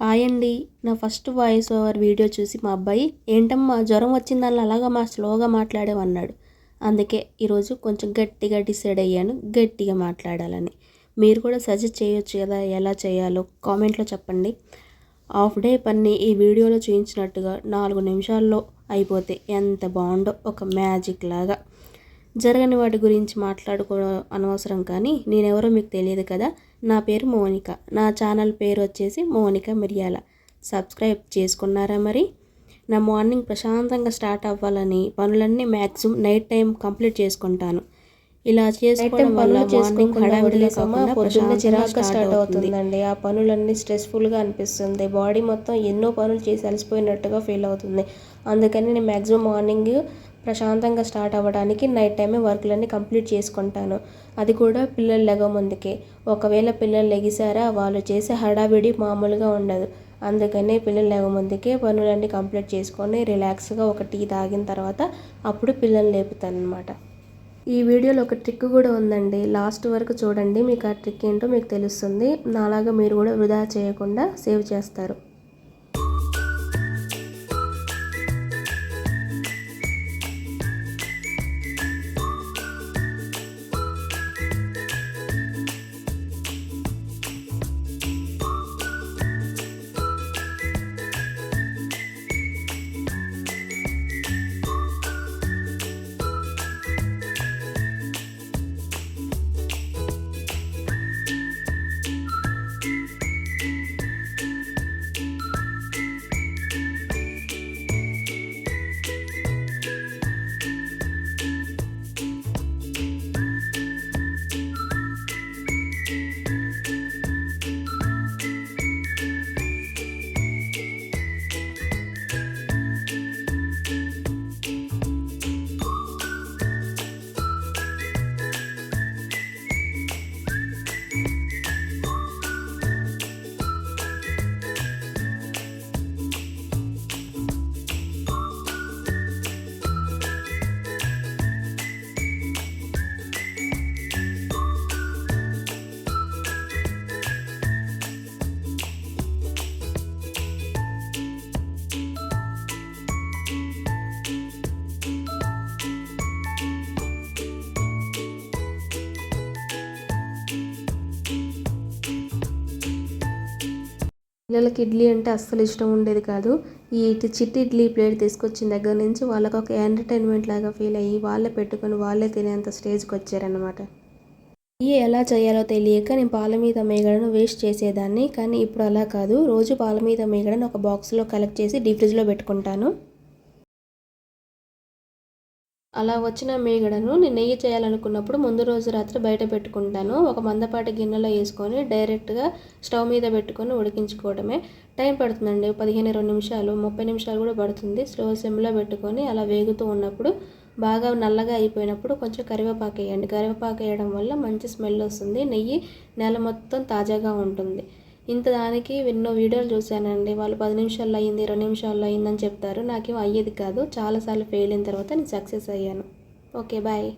Hi అండి. నా first voice over video చూసి మా అబ్బాయి ఏంటమ్మా జ్వరం వచ్చిందని అలాగా స్లోగా మాట్లాడామన్నాడు. అందుకే ఈరోజు కొంచెం గట్టిగా డిసైడ్ అయ్యాను గట్టిగా మాట్లాడాలని. మీరు కూడా సజెస్ట్ చేయొచ్చు కదా, ఎలా చేయాలో కామెంట్లో చెప్పండి. హాఫ్ డే పని ఈ వీడియోలో చూపించినట్టుగా 4 నిమిషాల్లో అయిపోతే ఎంత బాగుండో, ఒక మ్యాజిక్ లాగా. జరగని వాటి గురించి మాట్లాడుకోవడం అనవసరం, కానీ నేనెవరో మీకు తెలియదు కదా. నా పేరు మోనిక. నా ఛానల్ పేరు వచ్చేసి మోనిక మిర్యాల. సబ్స్క్రైబ్ చేసుకున్నారా? మరి నా మార్నింగ్ ప్రశాంతంగా స్టార్ట్ అవ్వాలని పనులన్నీ మ్యాక్సిమం నైట్ టైం కంప్లీట్ చేసుకుంటాను. ఇలా చేసుకోవడం వల్ల మార్నింగ్ హడావిడి లేకుండా పొద్దున్న చిరాగ్గా స్టార్ట్ అవుతుందండి. ఆ పనులన్నీ స్ట్రెస్ఫుల్గా అనిపిస్తుంది. బాడీ మొత్తం ఎన్నో పనులు చేసి అలసిపోయినట్టుగా ఫీల్ అవుతుంది. అందుకని నేను మ్యాక్సిమం మార్నింగ్ ప్రశాంతంగా స్టార్ట్ అవ్వడానికి నైట్ టైమే వర్క్లన్నీ కంప్లీట్ చేసుకుంటాను. అది కూడా పిల్లలు లెగ ముందుకే. ఒకవేళ పిల్లలు లెగిసారా వాళ్ళు చేసే హడావిడి మామూలుగా ఉండదు. అందుకనే పిల్లలు లెగ ముందుకే పనులన్నీ కంప్లీట్ చేసుకొని రిలాక్స్గా ఒక టీ తాగిన తర్వాత అప్పుడు పిల్లల్ని లేపుతాను అనమాట. ఈ వీడియోలో ఒక ట్రిక్ కూడా ఉందండి, లాస్ట్ వరకు చూడండి. మీకు ఆ ట్రిక్ ఏంటో మీకు తెలుస్తుంది. నాలాగా మీరు కూడా వృధా చేయకుండా సేవ్ చేస్తారు. పిల్లలకి ఇడ్లీ అంటే అస్సలు ఇష్టం ఉండేది కాదు. ఈ చిట్టి ఇడ్లీ ప్లేట్ తీసుకొచ్చిన దగ్గర నుంచి వాళ్ళకి ఒక ఎంటర్టైన్మెంట్ లాగా ఫీల్ అయ్యి వాళ్ళే పెట్టుకొని వాళ్ళే తినేంత స్టేజ్కి వచ్చారనమాట. ఇవి ఎలా చేయాలో తెలియక నేను పాల మీద మేగడను వేస్ట్ చేసేదాన్ని, కానీ ఇప్పుడు అలా కాదు. రోజు పాల మీద మేగడను ఒక బాక్స్లో కలెక్ట్ చేసి డీప్ ఫ్రిడ్జ్లో పెట్టుకుంటాను. అలా వచ్చిన మీగడను నేను నెయ్యి చేయాలనుకున్నప్పుడు ముందు రోజు రాత్రి బయట పెట్టుకుంటాను. ఒక మందపాటి గిన్నెలో వేసుకొని డైరెక్ట్గా స్టవ్ మీద పెట్టుకొని ఉడికించుకోవడమే. టైం పడుతుందండి, 15-20 నిమిషాలు 30 నిమిషాలు కూడా పడుతుంది. స్లో సిమ్లో పెట్టుకొని అలా వేగుతూ ఉన్నప్పుడు బాగా నల్లగా అయిపోయినప్పుడు కొంచెం కరివేపాకు వేయండి. కరివేపాకు వేయడం వల్ల మంచి స్మెల్ వస్తుంది. నెయ్యి నెల మొత్తం తాజాగా ఉంటుంది. ఇంత దానికి ఎన్నో వీడియోలు చూశానండి. వాళ్ళు 10 నిమిషాల్లో అయ్యింది, 20 నిమిషాల్లో అయ్యిందని చెప్తారు. నాకేం అయ్యేది కాదు. చాలాసార్లు ఫెయిల్ అయిన తర్వాత నేను సక్సెస్ అయ్యాను. Okay, bye.